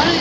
ချင်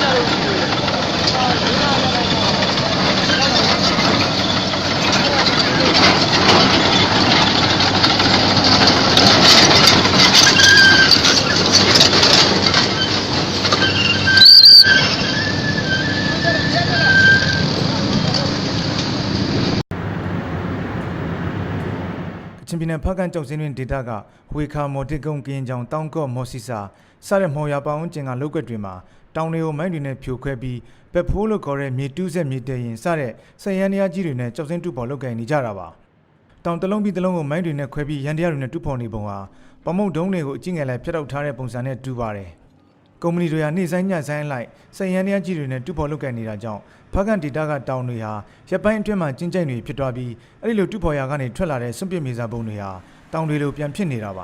းပြည်နယ်ဖားကန့်ကျောက်စင်းတွင်ဒေတာကဝေခါမော်တစ်ကုန်းကရင်ကြောင်တောင်ကော့မော်စီစာစတဲ့မော်ရပောင်းကျင်ကလောက်ကွက်တွေမှာတောင်တွေကိုမိုင်းတွေနဲ့ဖြိုခွဲပြီးဘက်ဖိုးလို့ခေါ်တဲ့မြေတူးဆက်မြေတဲရင်စတဲ့ဆက်ရန်တရားကြီးတွေနဲ့ကျောက်စင်းတူပေါ်လောက်ကင်နေကြတာပါတောင်တလုံးပြီးတလုံးကိုမိုင်းတွေနဲ့ခွဲပြီးရန်တရားတွေနဲ့တူပေါ်နေပုံဟာပမုတ်ဒုံးတွေကိုအကျင့်ငယ်လိုက်ဖျက်တောက်ထားတဲ့ပုံစံနဲ့တူပါတယ်ကုမ္ပဏီတွေဟာနေ့ဆိုင်ညဆိုင်လိုက်ဆက်ရန်တရားကြီးတွေနဲ့တူပေါ်လောက်ကင်နေတာကြောင့်ဖားကန်ဒေတာကတောင်တွေဟာရပ်ပိုင်းအတွင်းမှာကျဉ်းကျိုင်တွေဖြစ်သွားပြီးအဲ့ဒီလိုတူပေါ်ရာကနေထွက်လာတဲ့စွန့်ပစ်မြေစာပုံတွေဟာတောင်တွေလိုပြန်ဖြစ်နေတာပါ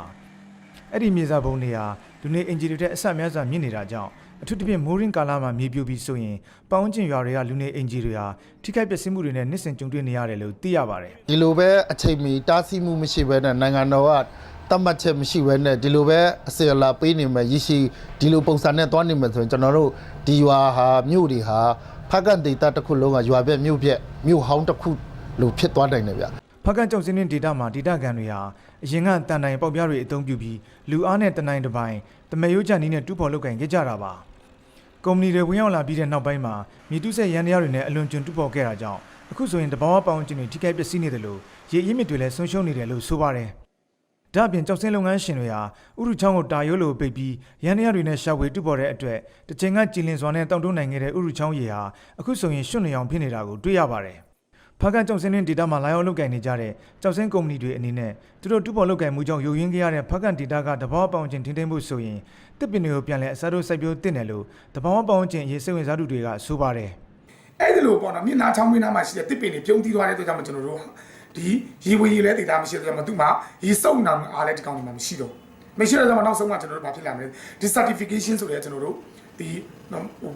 အဲ့ဒီမြေစာပုံတွေဟာလူနေအင်ဂျီတွေတဲ့အဆက်များစွာမြင့်နေတာကြောင့်အထူးသဖြင့်မိုးရင်းကာလမှာမြေပြိုပြီးဆိုရင်ပေါင်းကျင်ရွာတွေကလူနေအင်ဂျီတွေဟာထိခိုက်ပျက်စီးမှုတွေနဲ့နှစ်စဉ်ကြုံတွေ့နေရတယ်လို့သိရပါတယ်ဒီလိုပဲအချိန်မီတားဆီးမှုမရှိဘဲနဲ့နိုင်ငံတော်ကတတ်မှတ်ချက်မရှိဘဲနဲ့ဒီလိုပဲအစီအလာပေးနေမယ်ရရှိဒီလိုပုံစံနဲ့တွားနေမယ်ဆိုရင်ကျွန်တော်တို့ဒီရွာဟာမြို့တွေဟာဖားကန်ဒေတာတစ်ခုလုံးကရွာပြက်မြို့ပြက်မြို့ဟောင်းတစ်ခုလိုဖြစ်သွားနိုင်တယ်ဗျဖားကန်ကျောက်စင်းတွင်ဒေတာမှာဒေတာကန်တွေဟာအရင်ကတန်တိုင်ပေါက်ပြားတွေအသုံးပြုပြီးလူအားနဲ့တနိုင်တစ်ပိုင်းတမဲရိုးချနီးနဲ့တူးဖော်လုပ်ကင်ခဲ့ကြတာပါကုမ္ပဏီတွေဝင်ရောက်လာပြီးတဲ့နောက်ပိုင်းမှာမြေတူးဆက်ရန်တရားတွေနဲ့အလွန်ကျွံတူးဖော်ခဲ့တာကြောင့်အခုဆိုရင်တဘာဝပေါင်းကျင်တွေထိခိုက်ပျက်စီးနေတယ်လို့ရေအရင်းမြစ်တွေလည်းဆုံးရှုံးနေတယ်လို့ဆိုပါတယ်ဒါ့အပြင်ကျောက်စင်းလုပ်ငန်းရှင်တွေဟာဥရုချောင်းကိုတာရိုးလိုပိတ်ပြီးရန်တရားတွေနဲ့ရှာဖွေတူးဖော်တဲ့အတွက်တစ်ချိန်ကကြည်လင်စွာနဲ့တောက်တွန်းနိုင်ခဲ့တဲ့ဥရုချောင်းရေဟာအခုဆိုရင်ရွှွန့်နေအောင်ဖြစ်နေတာကိုတွေ့ရပါတယ်ဖားကန်ကျောက်စင်းတွင်ဒေတာမှာလာရောက်လုပ်ကင်နေကြတဲ့ကျောက်စင်းကုမ္ပဏီတွေအနေနဲ့သူတို့တူးဖော်လုပ်ကင်မှုကြောင့်ယိုယွင်းခဲ့ရတဲ့ဖားကန်ဒေတာကတဘာဝပေါင်းကျင်ထိန်းသိမ်းမှုဆိုရင်တစ်ပင်တွေကိုပြန်လဲအစားထိုးစိုက်ပျိုးတင်တယ်လို့တဘာဝပေါင်းကျင်ရေစိတ်ဝင်စားသူတွေကဆိုပါတယ်အဲ့ဒီလိုပေါ့နော်မျက်နှာချောင်းမျက်နှာမှာရှိတဲ့တစ်ပင်တွေပြုံးတီးသွားတဲ့အတွက်ကြောင့်ကျွန်တော်တို့ဒီရေဝေရေလဲဒေတာမရှိတဲ့ကြောင့်သူ့မှာရေစုံနာအားလဲဒီကောင်တွေမှာမရှိတော့မရှိတဲ့ကြောင့်နောက်ဆုံးမှကျွန်တော်တို့ဘာဖြစ်လာမလဲ desertification ဆိုတဲ့ကျွန်တော်တို့ဒ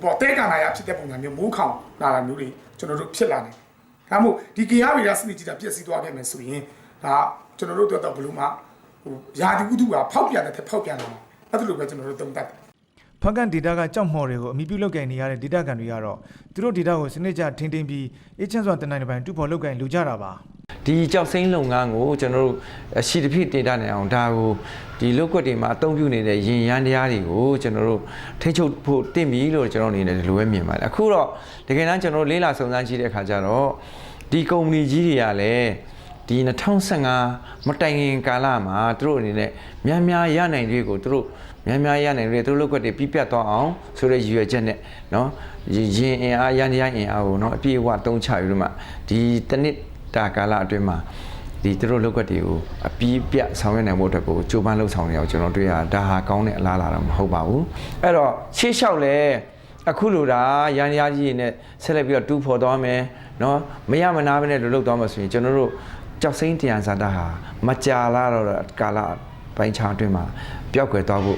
ီပေါ်တဲကနာရဖြစ်တဲ့ပုံစံမျိုးမိုးခေါင်လာတာမျိုးတွေကျွန်တော်တို့ဖြစ်လာတယ်ဒါမှမဟုတ်ဒီကေယာဗီရာစနစ်ကြီးတာပြည့်စည်သွားခဲ့မယ်ဆိုရင်ဒါကျွန်တော်တို့တော့ဘလို့မှယာဒီဥဒုကဖောက်ပြန်တဲ့ဖောက်ပြန်လာအဲ့ဒါလိုပဲကျွန်တော်တို့သုံးသပ်တယ်ဖားကန်ဒေတာကကြောက်မော်တွေကိုအမိပြုလုပ်ကင်နေရတဲ့ဒေတာကန်တွေကတော့သူတို့ဒေတာကိုစနစ်ကျထိန်းသိမ်းပြီးအေးချမ်းစွာတနိုင်တစ်ပိုင်းတူဖို့လုပ်ကင်လူကြတာပါဒီကြောက်စိမ်းလုပ်ငန်းကိုကျွန်တော်တို့ရှိတစ်ဖြစ်တင်တာနေအောင်ဒါကိုဒီလုတ်ကွက်တွေမှာအသုံးပြုနေတဲ့ရင်ရန်တရားတွေကိုကျွန်တော်တို့ထိချုပ်ဖို့တင့်ပြီလို့ကျွန်တော်အနေနဲ့ဒီလိုပဲမြင်ပါတယ်အခုတော့တကယ်တမ်းကျွန်တော်တို့လေးလာစုံစမ်းကြည့်တဲ့အခါကျတော့ဒီကုမ္ပဏီကြီးတွေကလည်းဒီ2015မတိုင်ခင်ကာလမှာသူတို့အနေနဲ့များများရနိုင်တွေကိုသူတို့များများရနိုင်တွေသူတို့လုတ်ကွက်တွေပြပြတ်သွားအောင်ဆိုတဲ့ရည်ရွယ်ချက်နဲ့เนาะရင်အင်အားရန်တရားအင်အားကိုเนาะအပြည့်အဝသုံးချပြီးတော့မှဒီတနစ်တာကာလအတွင်းမှာဒီသူတို့လောက်ကတွေကိုအပြည့်ပြတ်ဆောင်ရွက်နိုင်ဖို့အတွက်ကိုကြိုးပမ်းလှုပ်ဆောင်နေအောင်ကျွန်တော်တွေ့ရဒါဟာကောင်းတဲ့အလားအလာတော့မဟုတ်ပါဘူးအဲ့တော့ရှေ့လျှောက်လဲအခုလိုဒါရန်ရကြီးနဲ့ဆက်လက်ပြီးတော့တူးဖော်သွားမယ်เนาะမရမနာပဲနဲ့လုပ်သွားမှဆိုရင်ကျွန်တော်တို့ကြောက်စိမ့်တရားဇာတာဟာမကြာလာတော့ကာလပိုင်းခြားအတွင်းမှာပျောက်ကွယ်သွားဖို့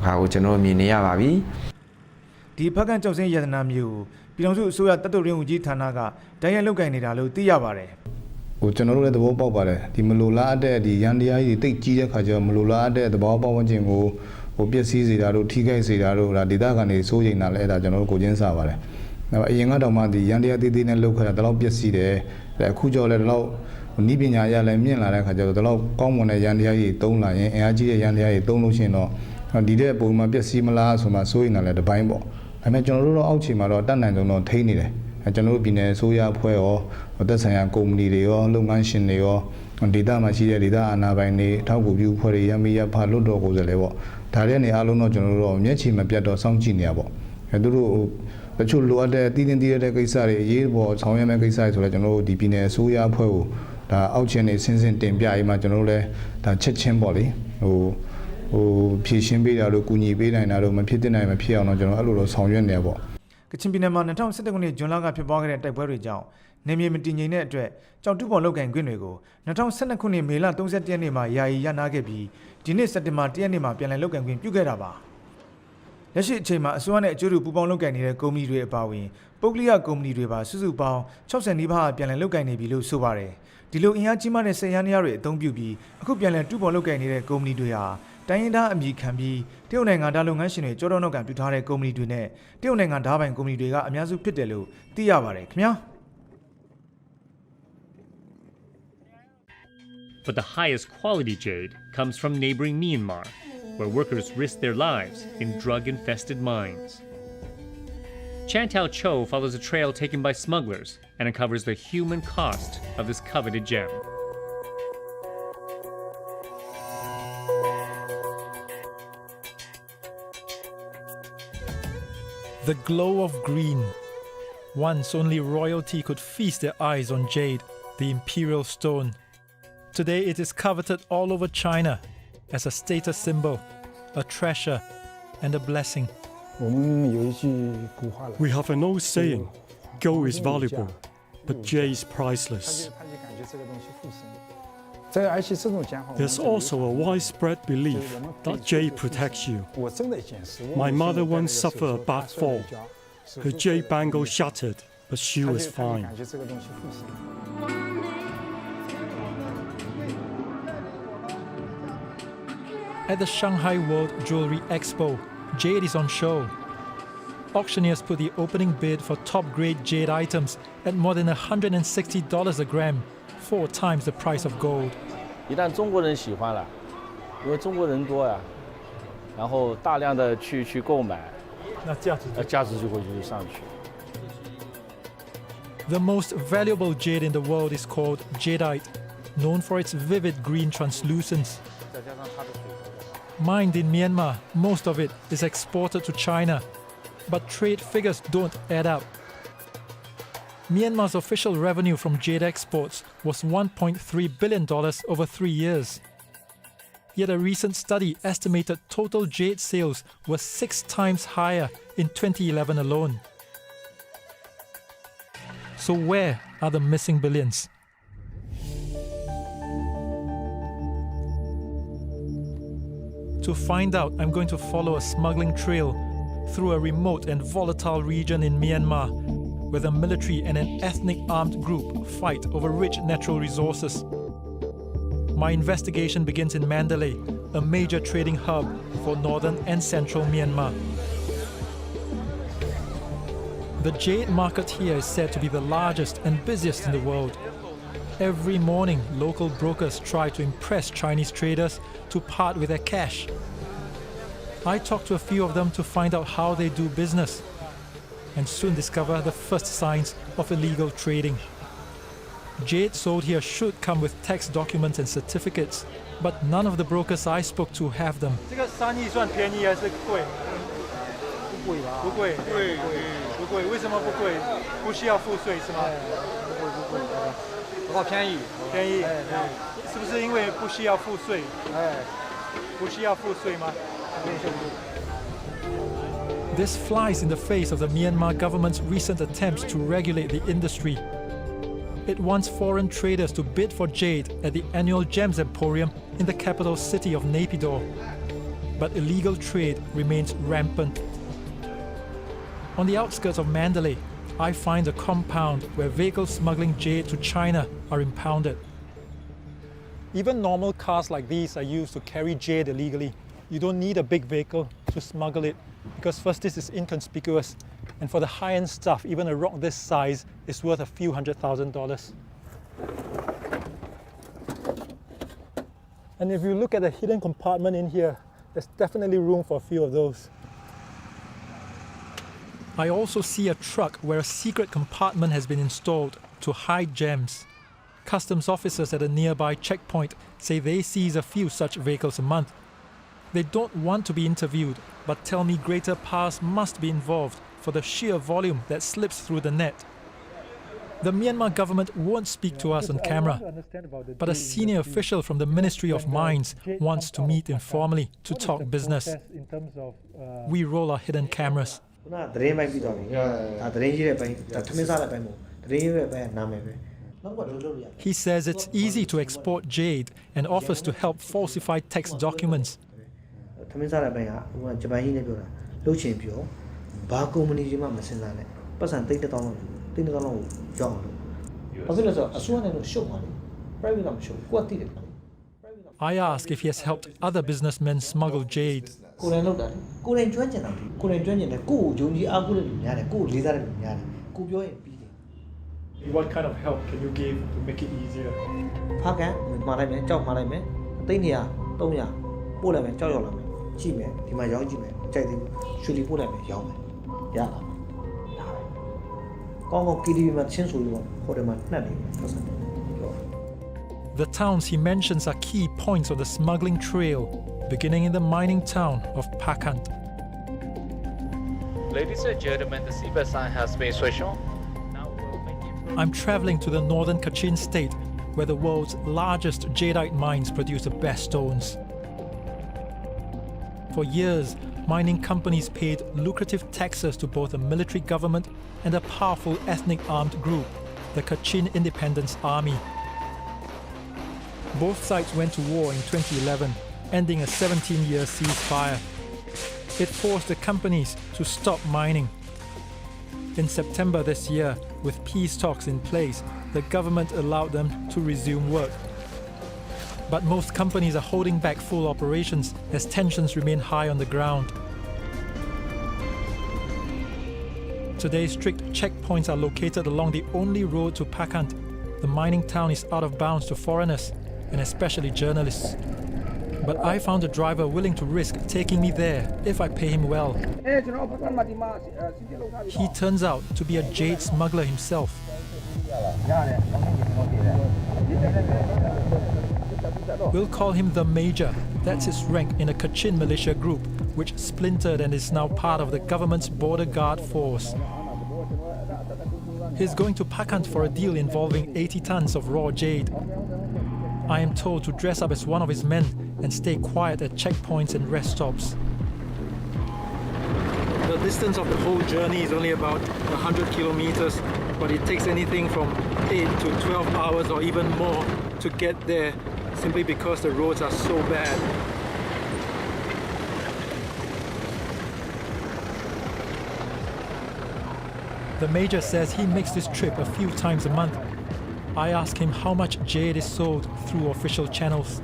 ဟာကိုကျွန်တော်မြင်နေရပါပြီဒီဖားကန်ကျောက်စိမ့်ရတနာမျိုးပြည်ထောင်စုအစိုးရတပ်တော်ရင်းဦးကြီးဌာနကတိုင်ရလုတ်ကင်နေတာလို့သိရပါတယ်ကျွန်တော်တို့လည်းသဘောပေါက်ပါတယ်ဒီမလိုလားတဲ့ဒီရန်တရားကြီးတိတ်ကြီးတဲ့ခါကျတော့မလိုလားတဲ့သဘောပေါက်ဝန်းကျင်ကိုပျက်စီးစေတာတို့ထိခိုက်စေတာတို့ဒါဒေသခံတွေစိုးရိမ်တာလဲအဲ့ဒါကျွန်တော်တို့ကိုချင်းစားပါတယ်အရင်ကတော့မှဒီရန်တရားသေးသေးနဲ့လုတ်ခါတာတော့ပျက်စီးတယ်အခုကြောလည်းတော့နီးပညာရလည်းမြင့်လာတဲ့ခါကျတော့တော့ကောင်းမွန်တဲ့ရန်တရားကြီးသုံးလာရင်အင်အားကြီးတဲ့ရန်တရားကြီးသုံးလို့ရှိရင်တော့ဒီတဲ့ပုံမှန်ပျက်စီးမလားဆိုမှစိုးရိမ်တာလဲတစ်ပိုင်းပေါ့ဒါပေမဲ့ကျွန်တော်တို့တော့အောက်ခြေမှာတော့တတ်နိုင်ဆုံးတော့ထိန်းနေတယ်ကျွန်တော်တို့ပြည်နယ်အစိုးရအဖွဲ့ရောသက်ဆိုင်ရာကုမ္ပဏီတွေရောလုပ်ငန်းရှင်တွေရောဒေသမှာရှိတဲ့ဒေသအာဏာပိုင်တွေထောက်ကူပြုအဖွဲ့တွေရမီရဖာလွတ်တော်ကိုယ်စားလှယ်ပေါ့ဒါတွေနေအားလုံးတော့ကျွန်တော်တို့တော့မျက်ခြေမပြတ်တော့စောင့်ကြည့်နေရပေါ့သူတို့တချို့လိုအပ်တဲ့တည်တည်တဲ့ကိစ္စတွေအရေးပေါ်ဆောင်ရွက်မဲ့ကိစ္စတွေဆိုတော့ကျွန်တော်တို့ဒီပြည်နယ်အစိုးရအဖွဲ့ကိုဒါအောက်ခြေနေဆင်းဆင်းတင်ပြရေးမှာကျွန်တော်တို့လည်းဒါချက်ချင်းပေါ့လေဖြည့်ရှင်းပေးတာတို့ကူညီပေးနိုင်တာတို့မဖြစ်တဲ့နိုင်မဖြစ်အောင်တော့ကျွန်တော်အဲ့လိုလိုဆောင်ရွက်နေရပေါ့ကချင်ပြည်နယ်မှာ2017ခုနှစ်ဇွန်လကဖြစ်ပွားခဲ့တဲ့တိုက်ပွဲတွေကြောင့်နေမြေမတည်ငြိမ်တဲ့အတွက်ကြောက်တူပေါ်လောက်ကင်ခွင့်တွေကို2012ခုနှစ်မေလ31ရက်နေ့မှာယာယီရနာခဲ့ပြီးဒီနှစ်စက်တင်ဘာ1ရက်နေ့မှာပြန်လည်လောက်ကင်ခွင့်ပြုခဲ့တာပါလက်ရှိအချိန်မှာအစိုးရနဲ့အကျိုးတူပူးပေါင်းလောက်ကင်နေတဲ့ကုမ္ပဏီတွေအပါအဝင်ပုဂ္ဂလိကကုမ္ပဏီတွေပါစုစုပေါင်း60နီးပါးပြန်လည်လောက်ကင်နေပြီလို့ဆိုပါတယ်ဒီလိုအင်အားကြီးမားတဲ့ဆက်ရန်ရတွေအသုံးပြုပြီးအခုပြန်လည်တူပေါ်လောက်ကင်နေတဲ့ကုမ္ပဏီတွေဟာတ တိုင်းရင်းသားအမည်ခံပြီးတရုတ်နိုင်ငံသားလုပ်ငန်းရှင်တွေကြောတော်နောက်ကပြုထားတဲ့ကုမ္ပဏီတွေနဲ့တရုတ်နိုင်ငံသားပိုင်ကုမ္ပဏီတွေကအများစုဖြစ်တယ်လို့သိရပါတယ်ခင်ဗျာ But the highest quality jade comes from neighboring Myanmar, where workers risk their lives in drug-infested mines. Chantao Cho follows a trail taken by smugglers and uncovers the human cost of this coveted gem. The glow of green. Once only royalty could feast their eyes on jade, the imperial stone. Today it is coveted all over China as a status symbol, a treasure, and a blessing. We have an old saying, gold is valuable, but jade is priceless. There's also a widespread belief that jade protects you. My mother once suffered a bad fall. Her jade bangle shattered, but she was fine. At the Shanghai World Jewelry Expo, jade is on show. Auctioneers put the opening bid for top-grade jade items at more than $160 a gram, 4 times the price of gold. 一旦中国人喜欢了，因为中国人多呀，然后大量的去购买，那价值就会上去。 The most valuable jade in the world is called jadeite, known for its vivid green translucence. Mined in Myanmar, most of it is exported to China, but trade figures don't add up. Myanmar's official revenue from jade exports was $1.3 billion over 3 years. Yet a recent study estimated total jade sales were 6 times higher in 2011 alone. So where are the missing billions? To find out, I'm going to follow a smuggling trail through a remote and volatile region in Myanmar, where the military and an ethnic armed group fight over rich natural resources. My investigation begins in Mandalay, a major trading hub for northern and central Myanmar. The jade market here is said to be the largest and busiest in the world. Every morning, local brokers try to impress Chinese traders to part with their cash. I talk to a few of them to find out how they do business, and soon discover the first signs of illegal trading. Jade sold here should come with tax documents and certificates, but none of the brokers I spoke to have them. 这个生意算便宜还是贵？不贵吧？不贵，不贵。为什么不贵？不需要付税是吗？不贵。不过便宜，便宜。是不是因为不需要付税？不需要付税吗？ This flies in the face of the Myanmar government's recent attempts to regulate the industry. It wants foreign traders to bid for jade at the annual Gems Emporium in the capital city of Naypyidaw. But illegal trade remains rampant. On the outskirts of Mandalay, I find a compound where vehicles smuggling jade to China are impounded. Even normal cars like these are used to carry jade illegally. You don't need a big vehicle to smuggle it, because first, this is inconspicuous, and for the high-end stuff, even a rock this size is worth a few $100,000. And if you look at the hidden compartment in here, there's definitely room for a few of those. I also see a truck where a secret compartment has been installed to hide gems. Customs officers at a nearby checkpoint say they seize a few such vehicles a month. They don't want to be interviewed, but tell me greater powers must be involved for the sheer volume that slips through the net. The Myanmar government won't speak to us on camera, but a senior official from the Ministry of Mines wants to meet informally to talk business. We roll our hidden cameras. He says it's easy to export jade and offers to help falsify tax documents. I ask if he has helped other businessmen smuggle jade. What kind of help can you give to make it easier? The towns he mentions are key points on the smuggling trail, beginning in the mining town of Hpakant. Ladies and gentlemen, the seabed sign has been switched on. I'm traveling to the northern Kachin State, where the world's largest jadeite mines produce the best stones. For years, mining companies paid lucrative taxes to both the military government and a powerful ethnic armed group, the Kachin Independence Army. Both sides went to war in 2011, ending a 17-year ceasefire. It forced the companies to stop mining. In September this year, with peace talks in place, the government allowed them to resume work. But most companies are holding back full operations as tensions remain high on the ground. Today, strict checkpoints are located along the only road to Hpakant. The mining town is out of bounds to foreigners, and especially journalists. But I found a driver willing to risk taking me there if I pay him well. He turns out to be a jade smuggler himself. We'll call him the Major. That's his rank in a Kachin militia group, which splintered and is now part of the government's border guard force. He's going to Hpakant for a deal involving 80 tons of raw jade. I am told to dress up as one of his men and stay quiet at checkpoints and rest stops. The distance of the whole journey is only about 100 kilometers, but it takes anything from 8 to 12 hours or even more to get there, simply because the roads are so bad. The Major says he makes this trip a few times a month. I ask him how much jade is sold through official channels.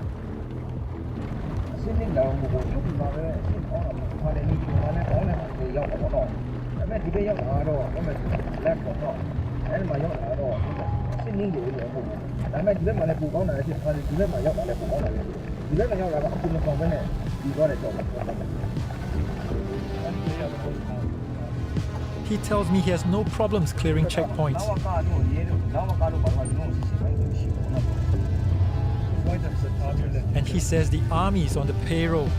He tells me he has no problems clearing checkpoints. And he says the army is on the payroll.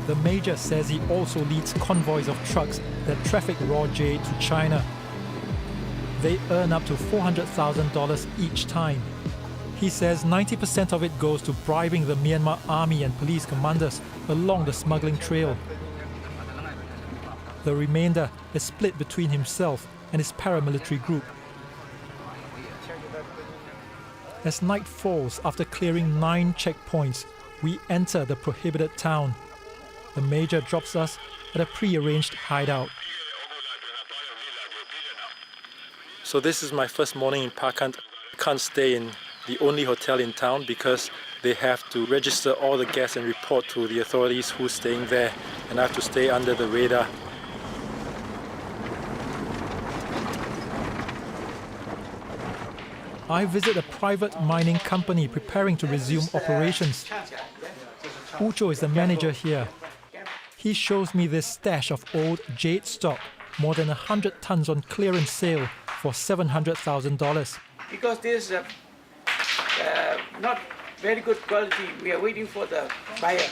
The Major says he also leads convoys of trucks that traffic raw jade to China. They earn up to $400,000 each time. He says 90% of it goes to bribing the Myanmar army and police commanders along the smuggling trail. The remainder is split between himself and his paramilitary group. As night falls, after clearing 9 checkpoints, we enter the prohibited town. The Major drops us at a pre-arranged hideout. So this is my first morning in Hpakant. I can't stay in the only hotel in town because they have to register all the guests and report to the authorities who's staying there, and I have to stay under the radar. I visit a private mining company preparing to resume operations. Ucho is the manager here. He shows me this stash of old jade stock, more than 100 tons on clearance sale for $700,000. Because this is not very good quality, we are waiting for the buyer.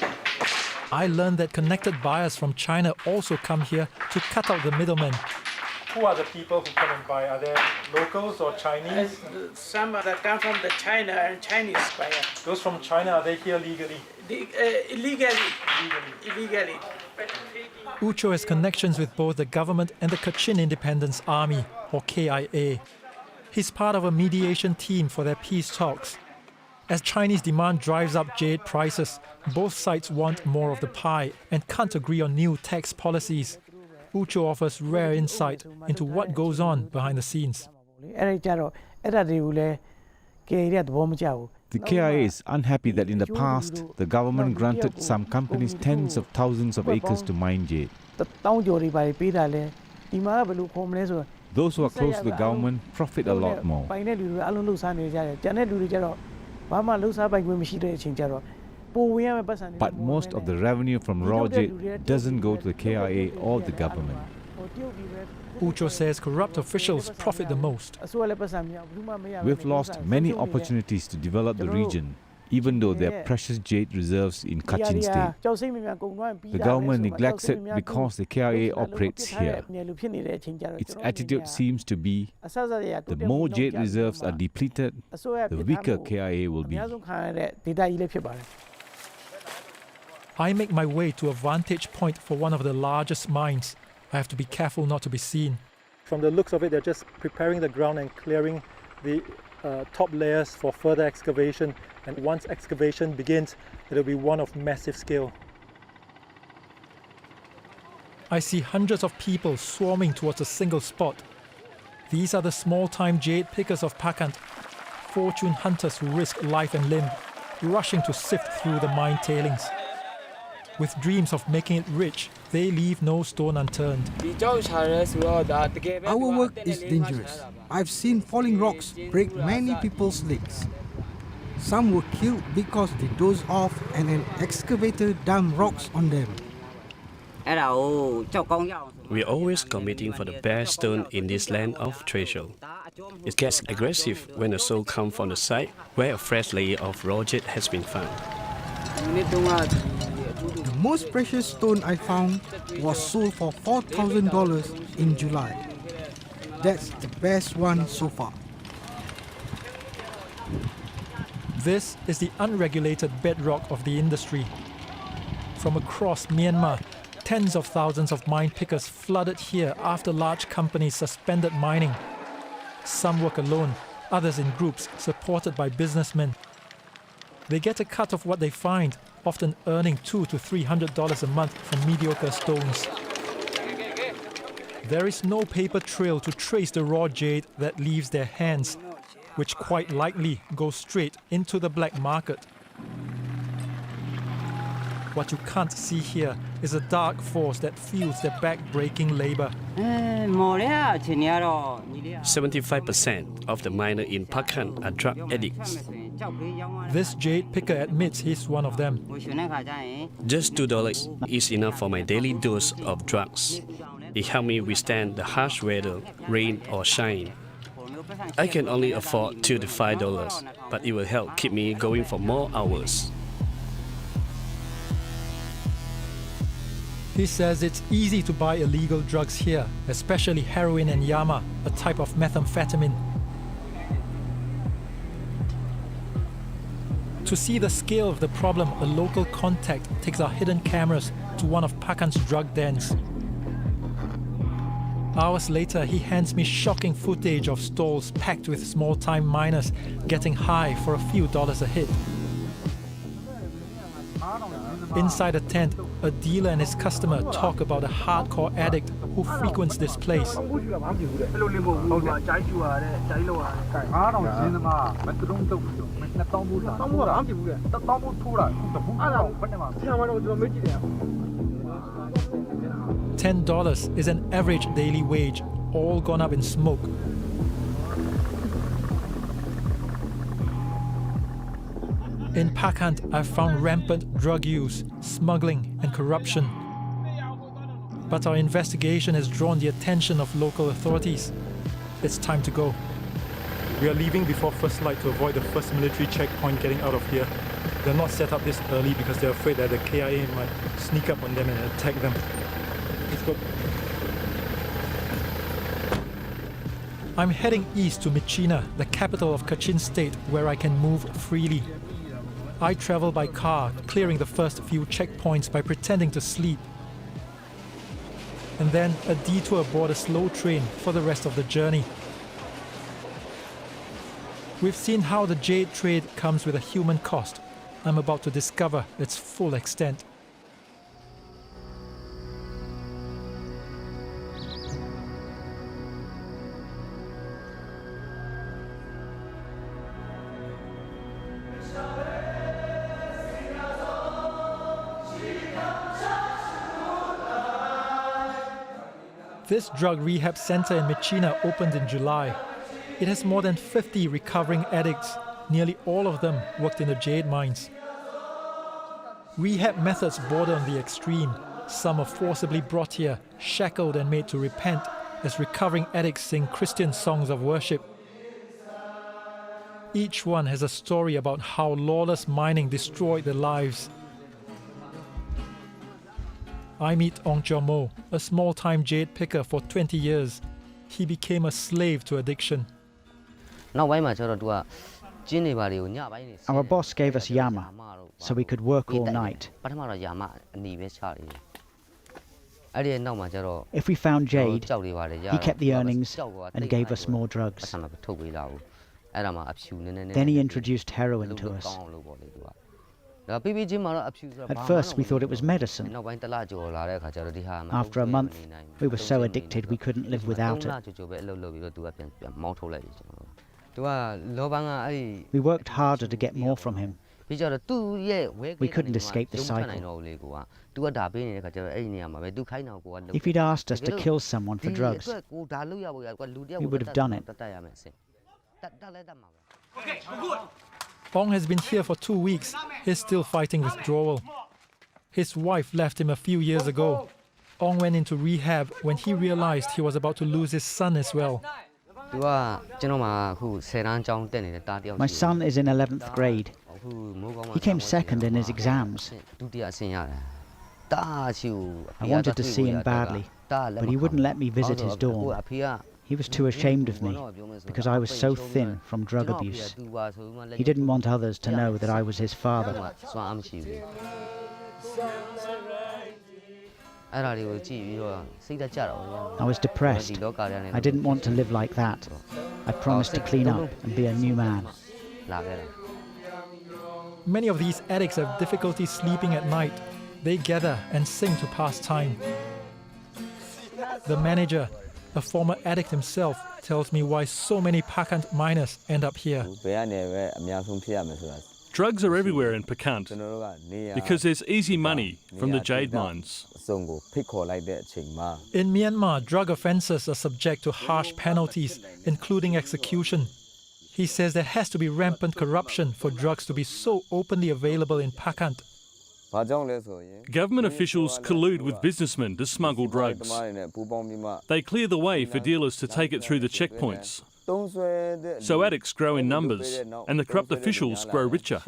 I learned that connected buyers from China also come here to cut out the middlemen. Who are the people who come and buy? Are they locals or Chinese? Some that come from the China and Chinese buyer. Those from China, are they here legally? Illegally. Ucho has connections with both the government and the Kachin Independence Army, or KIA. He's part of a mediation team for their peace talks. As Chinese demand drives up jade prices, both sides want more of the pie and can't agree on new tax policies. Ucho offers rare insight into what goes on behind the scenes. The KIA is unhappy that in the past, the government granted some companies tens of thousands of acres to mine jade. Those who are close to the government profit a lot more. But most of the revenue from raw jade doesn't go to the KIA or the government. Ucho says corrupt officials profit the most. We've lost many opportunities to develop the region, even though there are precious jade reserves in Kachin State. The government neglects it because the KIA operates here. Its attitude seems to be, the more jade reserves are depleted, the weaker KIA will be. I make my way to a vantage point for one of the largest mines. I have to be careful not to be seen. From the looks of it, they're just preparing the ground and clearing the top layers for further excavation. And once excavation begins, it'll be one of massive scale. I see hundreds of people swarming towards a single spot. These are the small-time jade pickers of Hpakant, fortune hunters who risk life and limb, rushing to sift through the mine tailings. With dreams of making it rich, they leave no stone unturned. Our work is dangerous. I've seen falling rocks break many people's legs. Some were killed because they dozed off and an excavator dumped rocks on them. We're always competing for the best stone in this land of treasure. It gets aggressive when a soul comes from the site where a fresh layer of raw jade has been found. The most precious stone I found was sold for $4,000 in July. That's the best one so far. This is the unregulated bedrock of the industry. From across Myanmar, tens of thousands of mine pickers flooded here after large companies suspended mining. Some work alone, others in groups supported by businessmen. They get a cut of what they find, often earning $200 to $300 a month from mediocre stones. There is no paper trail to trace the raw jade that leaves their hands, which quite likely goes straight into the black market. What you can't see here is a dark force that fuels their back-breaking labor. 75% of the miners in Hpakant are drug addicts. This jade picker admits he's one of them. Just $2 is enough for my daily dose of drugs. It helps me withstand the harsh weather, rain or shine. I can only afford $2 to $5, but it will help keep me going for more hours. He says it's easy to buy illegal drugs here, especially heroin and yama, a type of methamphetamine. To see the scale of the problem, a local contact takes our hidden cameras to one of Hpakant's drug dens. Hours later, he hands me shocking footage of stalls packed with small-time miners getting high for a few dollars a hit. Inside a tent, a dealer and his customer talk about a hardcore addict who frequents this place. $10 is an average daily wage, all gone up in smoke. In Hpakant, I've found rampant drug use, smuggling and corruption. But our investigation has drawn the attention of local authorities. It's time to go. We are leaving before first light to avoid the first military checkpoint getting out of here. They're not set up this early because they're afraid that the KIA might sneak up on them and attack them. Let's go. I'm heading east to Myitkyina, the capital of Kachin State, where I can move freely. I travel by car, clearing the first few checkpoints by pretending to sleep. And then a detour aboard a slow train for the rest of the journey. We've seen how the jade trade comes with a human cost. I'm about to discover its full extent. This drug rehab center in Myitkyina opened in July. It has more than 50 recovering addicts. Nearly all of them worked in the jade mines. Rehab methods border on the extreme. Some are forcibly brought here, shackled and made to repent, as recovering addicts sing Christian songs of worship. Each one has a story about how lawless mining destroyed their lives. I meet Ong Chomo, a small-time jade picker for 20 years. He became a slave to addiction. Our boss gave us yama, so we could work all night. If we found jade, he kept the earnings and gave us more drugs. Then he introduced heroin to us. At first we thought it was medicine. After a month, we were so addicted we couldn't live without it. We worked harder to get more from him. We couldn't escape the cycle. If he'd asked us to kill someone for drugs, we would have done it. Ong has been here for 2 weeks. He's still fighting withdrawal. His wife left him a few years ago. Ong went into rehab when he realized he was about to lose his son as well. My son is in 11th grade. He came second in his exams. I wanted to see him badly, but he wouldn't let me visit his dorm. He was too ashamed of me because I was so thin from drug abuse. He didn't want others to know that I was his father. I was depressed. I didn't want to live like that. I promised to clean up and be a new man. Many of these addicts have difficulty sleeping at night. They gather and sing to pass time. The manager, a former addict himself, tells me why so many Hpakant miners end up here. Drugs are everywhere in Hpakant because there's easy money from the jade mines. In Myanmar, drug offences are subject to harsh penalties, including execution. He says there has to be rampant corruption for drugs to be so openly available in Hpakant. Government officials collude with businessmen to smuggle drugs. They clear the way for dealers to take it through the checkpoints. So addicts grow in numbers and the corrupt officials grow richer.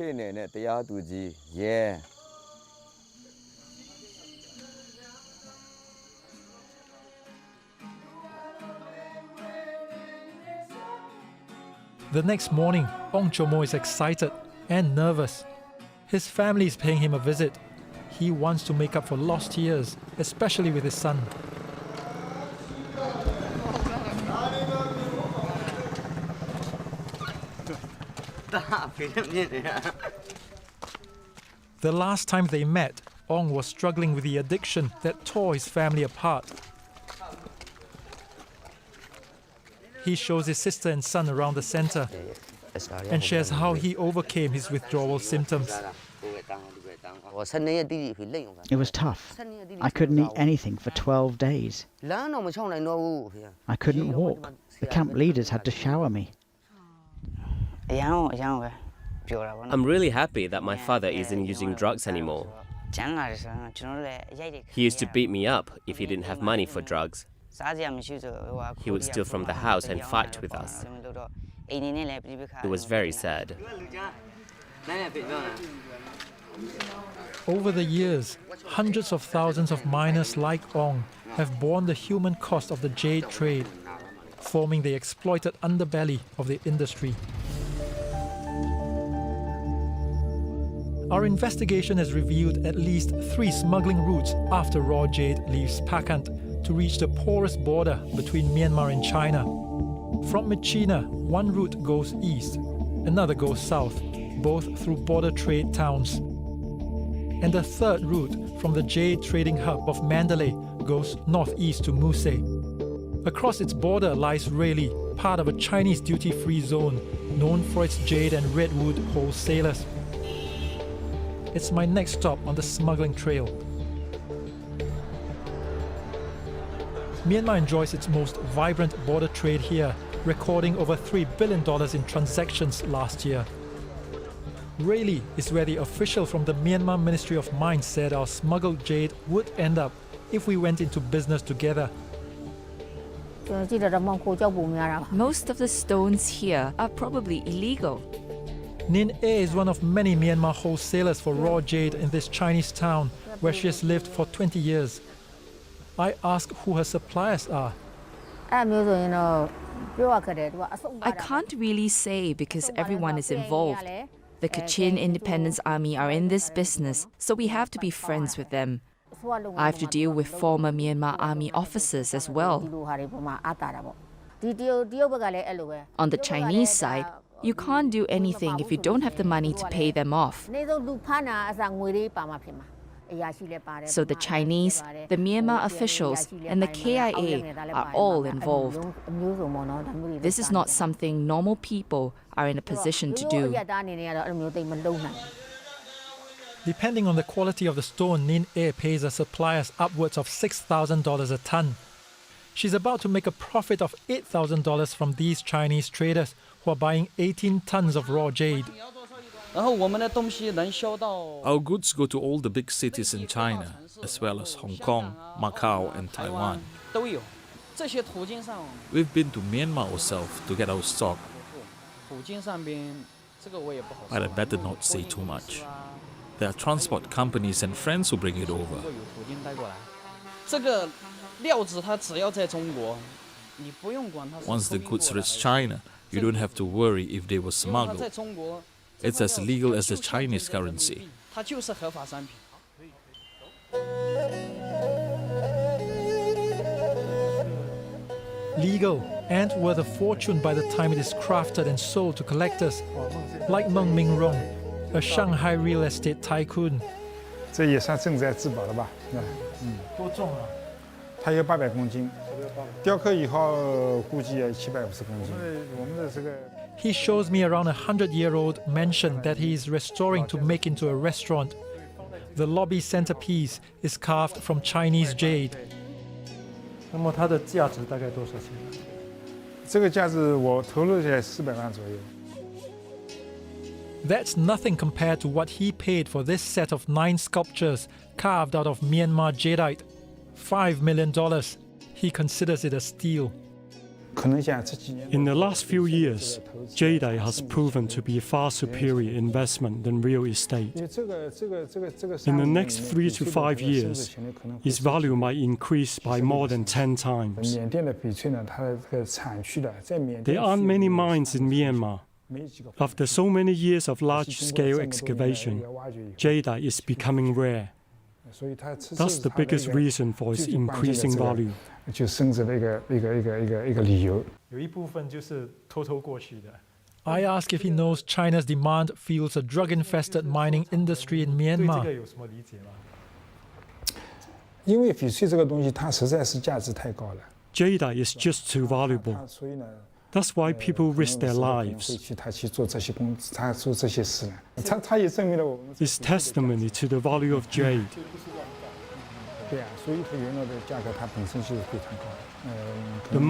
The next morning, Ong Chomo is excited and nervous. His family is paying him a visit. He wants to make up for lost years, especially with his son. The last time they met, Ong was struggling with the addiction that tore his family apart. He shows his sister and son around the center and shares how he overcame his withdrawal symptoms. It was tough. I couldn't eat anything for 12 days. I couldn't walk. The camp leaders had to shower me. I'm really happy that my father isn't using drugs anymore. He used to beat me up if he didn't have money for drugs. He would steal from the house and fight with us. It was very sad. Over the years, hundreds of thousands of miners like Ong have borne the human cost of the jade trade, forming the exploited underbelly of the industry. Our investigation has revealed at least 3 smuggling routes after raw jade leaves Hpakant to reach the porous border between Myanmar and China. From Myitkyina, one route goes east, another goes south, both through border trade towns. And the third route from the jade trading hub of Mandalay goes northeast to Muse. Across its border lies Railly, part of a Chinese duty-free zone known for its jade and redwood wholesalers. It's my next stop on the smuggling trail. Myanmar enjoys its most vibrant border trade here, recording over $3 billion in transactions last year. Railly is where the official from the Myanmar Ministry of Mines said our smuggled jade would end up if we went into business together. Most of the stones here are probably illegal. Nin E is one of many Myanmar wholesalers for raw jade in this Chinese town where she has lived for 20 years. I ask who her suppliers are. I can't really say because everyone is involved. The Kachin Independence Army are in this business, so we have to be friends with them. I have to deal with former Myanmar Army officers as well. On the Chinese side, you can't do anything if you don't have the money to pay them off. So the Chinese, the Myanmar officials, and the KIA are all involved. This is not something normal people are in a position to do. Depending on the quality of the stone, Nin E pays her suppliers upwards of $6,000 a ton. She's about to make a profit of $8,000 from these Chinese traders who are buying 18 tons of raw jade. Our goods go to all the big cities in China, as well as Hong Kong, Macau and Taiwan. We've been to Myanmar ourselves to get our stock. But I better not say too much. There are transport companies and friends who bring it over. Once the goods reach China, you don't have to worry if they were smuggled. It's as legal as the Chinese currency. Legal and worth a fortune by the time it is crafted and sold to collectors, like Meng Mingrong, a Shanghai real estate tycoon. 这也算正在质保了吧？多重啊？它有800公斤，雕刻以后估计要750公斤。我们的这个。 He shows me around a 100-year-old mansion that he is restoring to make into a restaurant. The lobby centerpiece is carved from Chinese jade. 那么它的价值大概多少钱？这个价值我投入在400万左右。 That's nothing compared to what he paid for this set of 9 sculptures carved out of Myanmar jadeite. $5 million. He considers it a steal. In the last few years, jadeite has proven to be a far superior investment than real estate. In the next 3 to 5 years, its value might increase by more than 10 times. There aren't many mines in Myanmar. After so many years of large-scale excavation, jadeite is becoming rare. That's the biggest reason for its increasing value. I ask if he knows China's demand fuels a drug-infested mining industry in Myanmar. 因为翡翠这个东西，它实在是价值太高了。 Jadeite is just too valuable. That's why people risk their lives. It's testimony to the value of jade. 对啊，所以它原料的价格它本身就是非常高。